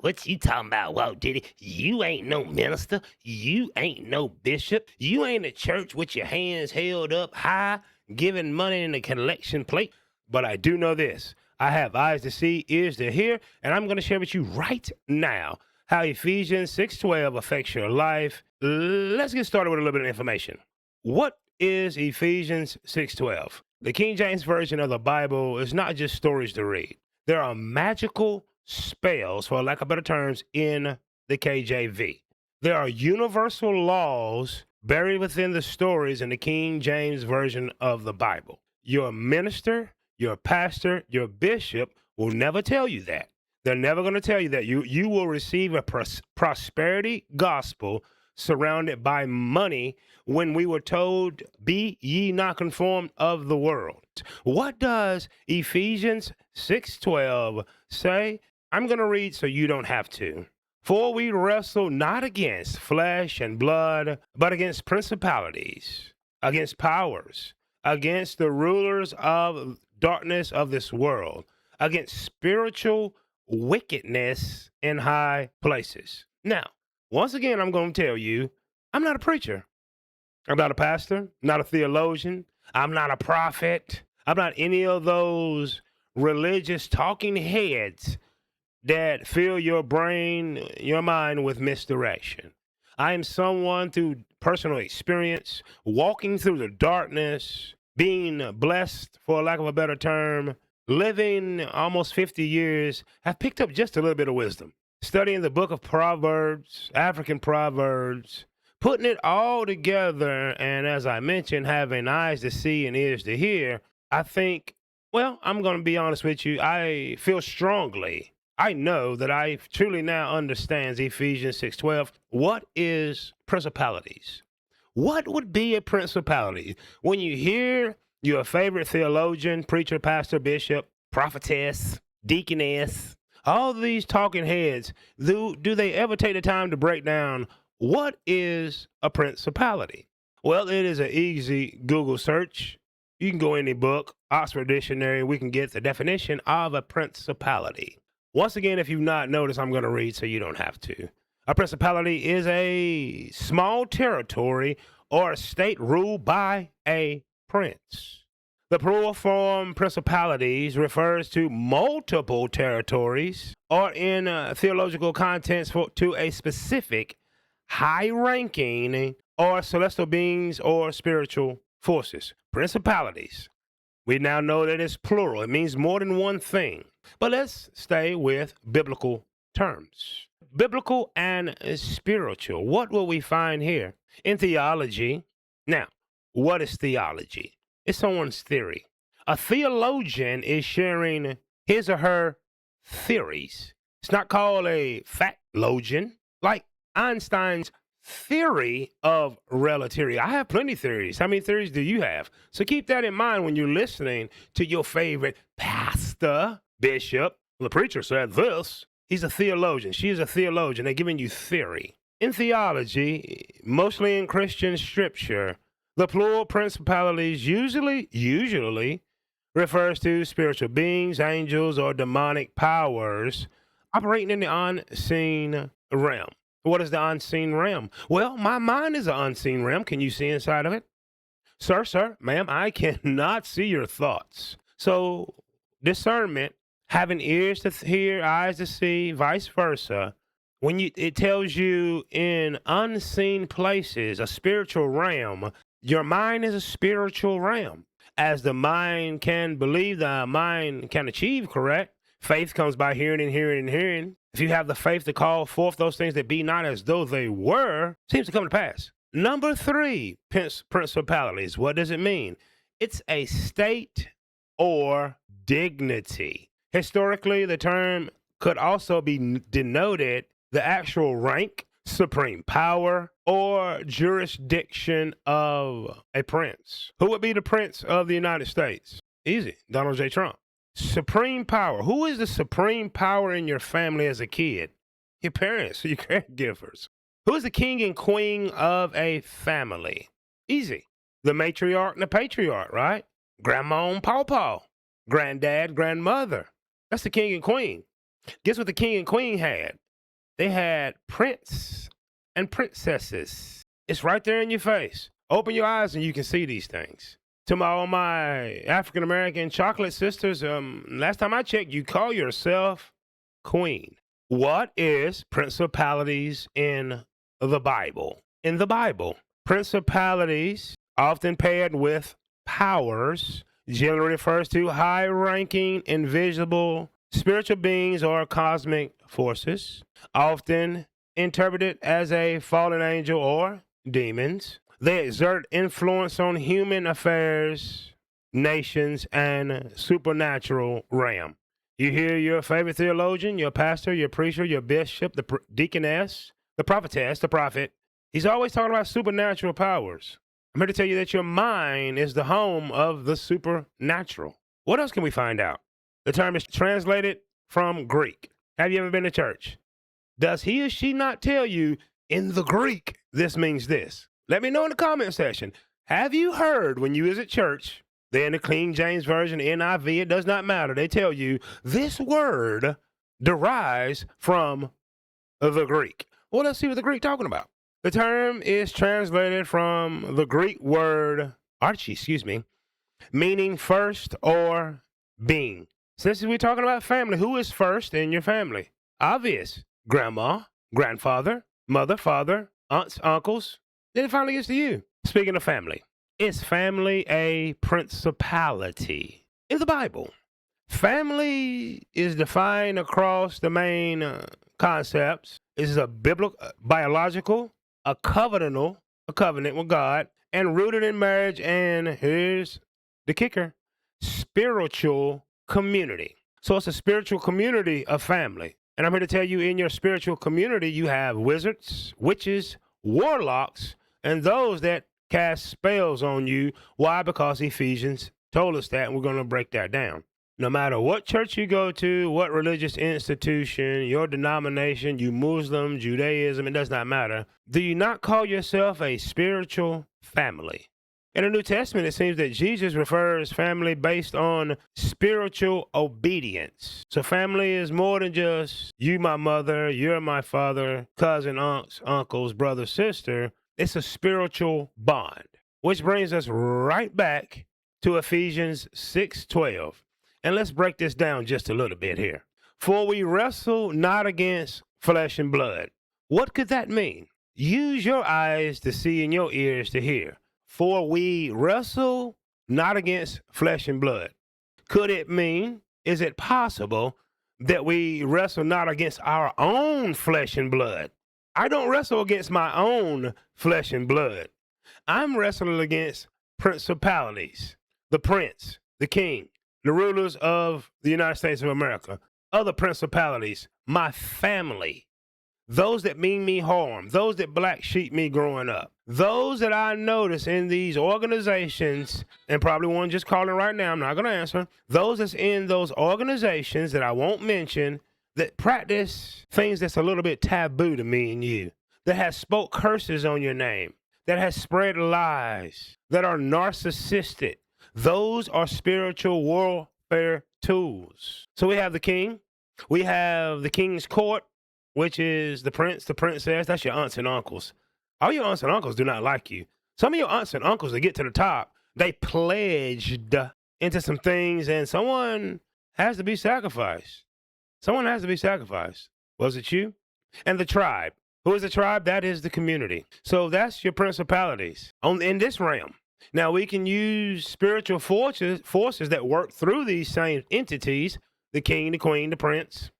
What you talking about, Walt Diddy? You ain't no minister. You ain't no bishop. You ain't a church with your hands held up high, giving money in the collection plate. But I do know this. I have eyes to see, ears to hear, and I'm going to share with you right now how Ephesians 6:12 affects your life. Let's get started with a little bit of information. What is Ephesians 6:12? The King James Version of the Bible is not just stories to read. There are magical spells, for lack of better terms, in the KJV. There are universal laws buried within the stories in the King James Version of the Bible. Your minister, your pastor, your bishop will never tell you that. They're never going to tell you that. You will receive a prosperity gospel surrounded by money when we were told, be ye not conformed of the world. What does Ephesians 6:12 say? I'm going to read so you don't have to. For we wrestle not against flesh and blood, but against principalities, against powers, against the rulers of darkness of this world, against spiritual wickedness in high places. Now, once again, I'm going to tell you, I'm not a preacher. I'm not a pastor, not a theologian. I'm not a prophet. I'm not any of those religious talking heads that fill your brain, your mind with misdirection. I am someone through personal experience, walking through the darkness, being blessed, for lack of a better term, living almost 50 years, have picked up just a little bit of wisdom. Studying the book of Proverbs, African Proverbs, putting it all together, and as I mentioned, having eyes to see and ears to hear, I think, well, I'm going to be honest with you, I feel strongly. I know that I truly now understand Ephesians 6:12. What is principalities? What would be a principality? When you hear your favorite theologian, preacher, pastor, bishop, prophetess, deaconess, all these talking heads, do they ever take the time to break down what is a principality? Well, it is an easy Google search. You can go any book, Oxford Dictionary, we can get the definition of a principality. Once again, if you've not noticed, I'm going to read so you don't have to. A principality is a small territory or a state ruled by a prince. The plural form principalities refers to multiple territories or in theological contents to a specific high-ranking or celestial beings or spiritual forces. Principalities. We now know that it's plural. It means more than one thing. But let's stay with biblical terms. Biblical and spiritual. What will we find here? In theology. Now, what is theology? It's someone's theory. A theologian is sharing his or her theories. It's not called a factologian, like Einstein's theory of relativity. I have plenty of theories. How many theories do you have? So keep that in mind when you're listening to your favorite pastor, bishop. The preacher said this. He's a theologian. She's a theologian. They're giving you theory. In theology, mostly in Christian scripture, the plural principalities usually refers to spiritual beings, angels, or demonic powers operating in the unseen realm. What is the unseen realm? Well, my mind is an unseen realm. Can you see inside of it? Sir, ma'am, I cannot see your thoughts. So discernment, having ears to hear, eyes to see, vice versa. When it tells you in unseen places, a spiritual realm, your mind is a spiritual realm. As the mind can believe, the mind can achieve, correct? Faith comes by hearing and hearing and hearing. If you have the faith to call forth those things that be not as though they were, seems to come to pass. Number 3, principalities. What does it mean? It's a state or dignity. Historically, the term could also be denoted the actual rank, supreme power, or jurisdiction of a prince. Who would be the prince of the United States? Easy, Donald J. Trump. Supreme power. Who is the supreme power in your family as a kid? Your parents, your caregivers. Who is the king and queen of a family? Easy. The matriarch and the patriarch, right? Grandma and pawpaw. Granddad, grandmother. That's the king and queen. Guess what the king and queen had? They had prince and princesses. It's right there in your face. Open your eyes and you can see these things. To all my African American chocolate sisters, last time I checked, you call yourself queen. What is principalities in the Bible? In the Bible, principalities, often paired with powers, generally refers to high-ranking, invisible spiritual beings or cosmic forces, often interpreted as a fallen angel or demons. They exert influence on human affairs, nations, and supernatural realm. You hear your favorite theologian, your pastor, your preacher, your bishop, the deaconess, the prophetess, the prophet. He's always talking about supernatural powers. I'm here to tell you that your mind is the home of the supernatural. What else can we find out? The term is translated from Greek. Have you ever been to church? Does he or she not tell you in the Greek this means this? Let me know in the comment section. Have you heard when you was at church, they're in the King James Version, NIV, it does not matter. They tell you this word derives from the Greek. Well, let's see what the Greek talking about. The term is translated from the Greek word archi, meaning first or being. Since we're talking about family, who is first in your family? Obvious. Grandma, grandfather, mother, father, aunts, uncles. Then it finally gets to you. Speaking of family, is family a principality? In the Bible, family is defined across the main concepts. This is a biblical, biological, a covenant with God, and rooted in marriage, and here's the kicker, spiritual community. So it's a spiritual community of family. And I'm here to tell you, in your spiritual community, you have wizards, witches, warlocks, and those that cast spells on you. Why? Because Ephesians told us that, and we're going to break that down. No matter what church you go to, what religious institution, your denomination, you Muslim, Judaism, it does not matter. Do you not call yourself a spiritual family? In the New Testament, it seems that Jesus refers family based on spiritual obedience. So family is more than just you, my mother, you're my father, cousin, aunts, uncles, brother, sister. It's a spiritual bond, which brings us right back to Ephesians 6:12. And let's break this down just a little bit here. For we wrestle not against flesh and blood. What could that mean? Use your eyes to see and your ears to hear. For we wrestle not against flesh and blood. Could it mean, is it possible that we wrestle not against our own flesh and blood? I don't wrestle against my own flesh and blood. I'm wrestling against principalities, the prince, the king, the rulers of the United States of America, other principalities, my family, those that mean me harm, those that black sheep me growing up, those that I notice in these organizations, and probably one just calling right now, I'm not going to answer, those that's in those organizations that I won't mention that practice things that's a little bit taboo to me and you, that has spoke curses on your name, that has spread lies, that are narcissistic. Those are spiritual warfare tools. So we have the king. We have the king's court, which is the prince, the princess. That's your aunts and uncles. All your aunts and uncles do not like you. Some of your aunts and uncles that get to the top, they pledged into some things, and someone has to be sacrificed. Someone has to be sacrificed. Was it you? And the tribe. Who is the tribe? That is the community. So that's your principalities in this realm. Now, we can use spiritual forces that work through these same entities, the king, the queen, the prince,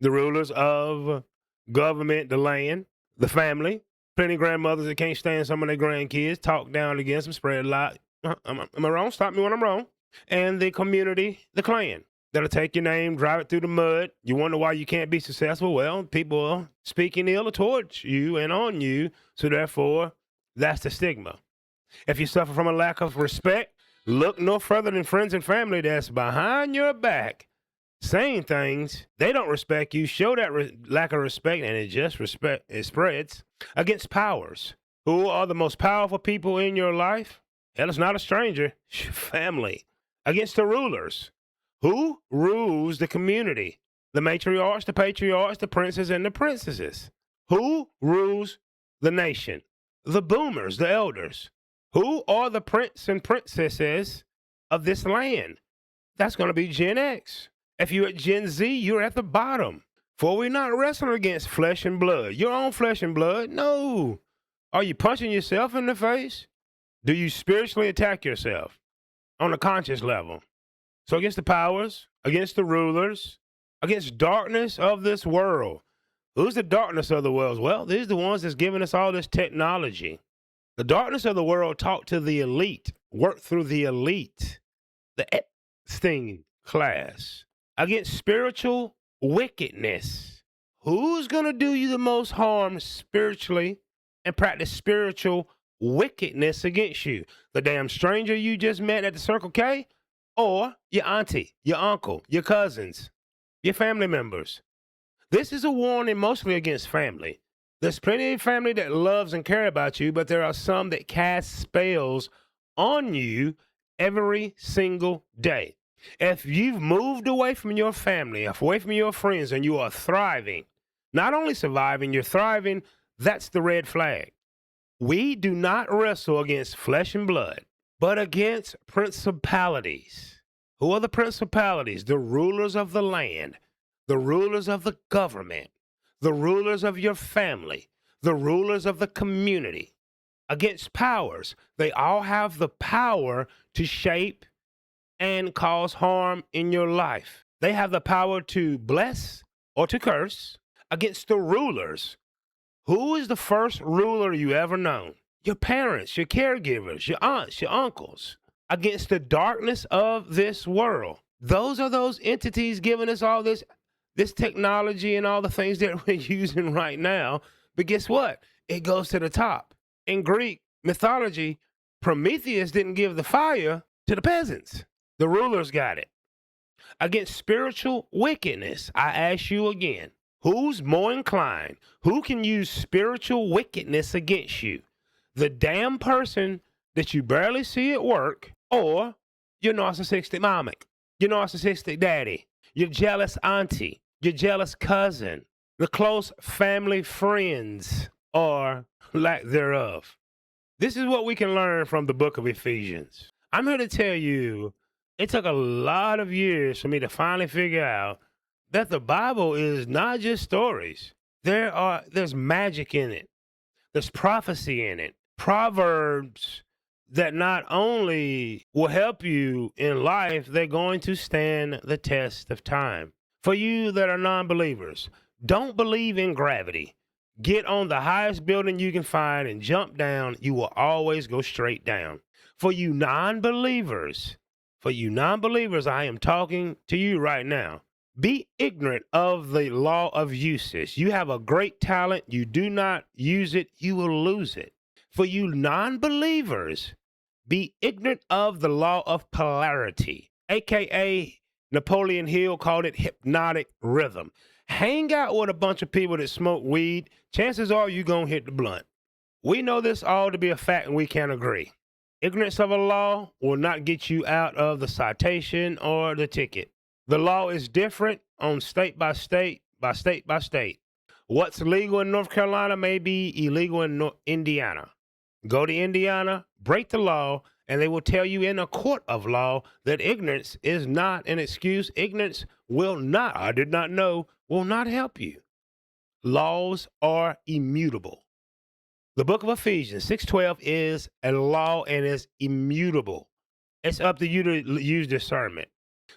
the rulers of government, the land, the family. Plenty of grandmothers that can't stand some of their grandkids, talk down against them, spread a lot. Am I wrong? Stop me when I'm wrong. And the community, the clan, that'll take your name, drive it through the mud. You wonder why you can't be successful. Well, people are speaking ill towards you and on you, so therefore, that's the stigma. If you suffer from a lack of respect, look no further than friends and family that's behind your back saying things. They don't respect you. Show that lack of respect, and it spreads. Against powers. Who are the most powerful people in your life? Hell, it's not a stranger. It's your family. Against the rulers. Who rules the community? The matriarchs, the patriarchs, the princes, and the princesses. Who rules the nation? The boomers, the elders. Who are the prince and princesses of this land? That's going to be Gen X. If you're at Gen Z, you're at the bottom. For we're not wrestling against flesh and blood. Your own flesh and blood? No. Are you punching yourself in the face? Do you spiritually attack yourself on a conscious level? So against the powers, against the rulers, against darkness of this world. Who's the darkness of the world? Well, these are the ones that's giving us all this technology. The darkness of the world talk to the elite, work through the elite, the Epstein class, against spiritual wickedness. Who's going to do you the most harm spiritually and practice spiritual wickedness against you? The damn stranger you just met at the Circle K, or your auntie, your uncle, your cousins, your family members? This is a warning mostly against family. There's plenty of family that loves and care about you, but there are some that cast spells on you every single day. If you've moved away from your family, away from your friends, and you are thriving, not only surviving, you're thriving, that's the red flag. We do not wrestle against flesh and blood, but against principalities. Who are the principalities? The rulers of the land, the rulers of the government, the rulers of your family, the rulers of the community. Against powers, they all have the power to shape and cause harm in your life. They have the power to bless or to curse. Against the rulers, who is the first ruler you ever known? Your parents, your caregivers, your aunts, your uncles. Against the darkness of this world. Those are those entities giving us all this technology and all the things that we're using right now. But guess what? It goes to the top. In Greek mythology, Prometheus didn't give the fire to the peasants. The rulers got it. Against spiritual wickedness, I ask you again, who's more inclined? Who can use spiritual wickedness against you? The damn person that you barely see at work, or your narcissistic mama, your narcissistic daddy, your jealous auntie, your jealous cousin, the close family friends, or lack thereof. This is what we can learn from the book of Ephesians. I'm here to tell you, it took a lot of years for me to finally figure out that the Bible is not just stories. There's magic in it. There's prophecy in it. Proverbs that not only will help you in life, they're going to stand the test of time. For you that are non-believers, don't believe in gravity. Get on the highest building you can find and jump down. You will always go straight down. For you non-believers, I am talking to you right now. Be ignorant of the law of uses. You have a great talent. You do not use it, you will lose it. For you non-believers, be ignorant of the law of polarity, aka Napoleon Hill called it hypnotic rhythm. Hang out with a bunch of people that smoke weed, chances are you're going to hit the blunt. We know this all to be a fact and we can't agree. Ignorance of a law will not get you out of the citation or the ticket. The law is different on state by state, by state by state. What's legal in North Carolina may be illegal in Indiana. Go to Indiana, break the law, and they will tell you in a court of law that ignorance is not an excuse. Ignorance will not, I did not know, will not help you. Laws are immutable. The book of Ephesians 6:12 is a law and is immutable. It's up to you to use discernment.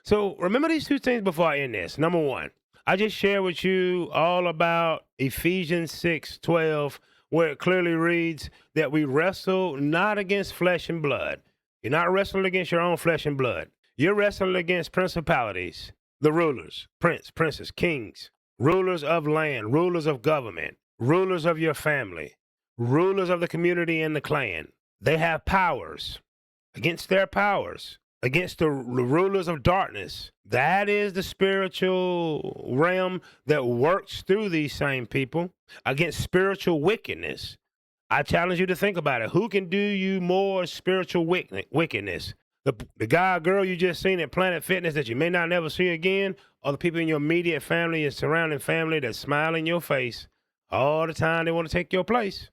So remember these two things before I end this. Number one, I just shared with you all about Ephesians 6:12, where it clearly reads that we wrestle not against flesh and blood. You're not wrestling against your own flesh and blood. You're wrestling against principalities, the rulers, princes, kings, rulers of land, rulers of government, rulers of your family, rulers of the community and the clan. They have powers. Against their powers, against the rulers of darkness. That is the spiritual realm that works through these same people. Against spiritual wickedness. I challenge you to think about it. Who can do you more spiritual wickedness? The guy or girl you just seen at Planet Fitness that you may not never see again, or the people in your immediate family and surrounding family that smile in your face all the time. They want to take your place.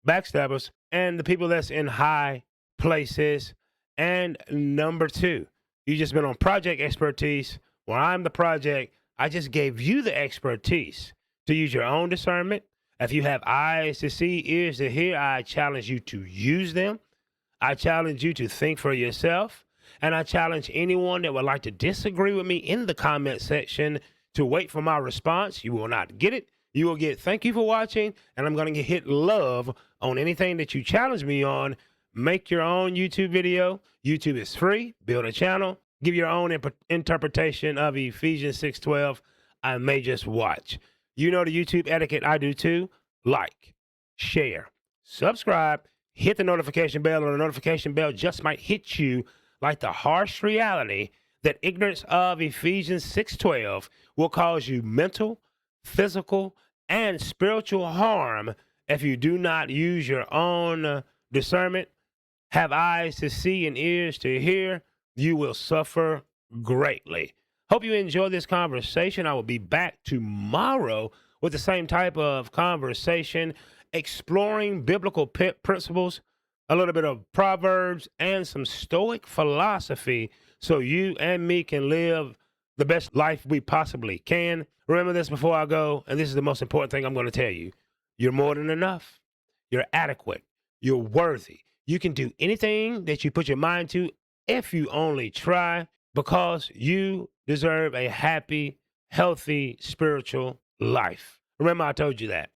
Backstabbers, and the people that's in high places. And number two, you just been on project expertise. Well, I'm the project. I just gave you the expertise to use your own discernment. If you have eyes to see, ears to hear, I challenge you to use them. I challenge you to think for yourself. And I challenge anyone that would like to disagree with me in the comment section to wait for my response. You will not get it. You will get thank you for watching, and I'm going to hit love on anything that you challenge me on. Make your own YouTube video. YouTube is free. Build a channel. Give your own interpretation of Ephesians 6:12. I may just watch. You know the YouTube etiquette. I do too. Like, share, subscribe, hit the notification bell, or the notification bell just might hit you like the harsh reality that ignorance of Ephesians 6:12 will cause you mental, physical, and spiritual harm if you do not use your own discernment, have eyes to see and ears to hear. You will suffer greatly. Hope you enjoy this conversation. I will be back tomorrow with the same type of conversation, exploring biblical principles, a little bit of proverbs, and some stoic philosophy so you and me can live the best life we possibly can. Remember this before I go, and this is the most important thing I'm going to tell you. You're more than enough. You're adequate. You're worthy. You can do anything that you put your mind to if you only try, because you deserve a happy, healthy, spiritual life. Remember, I told you that.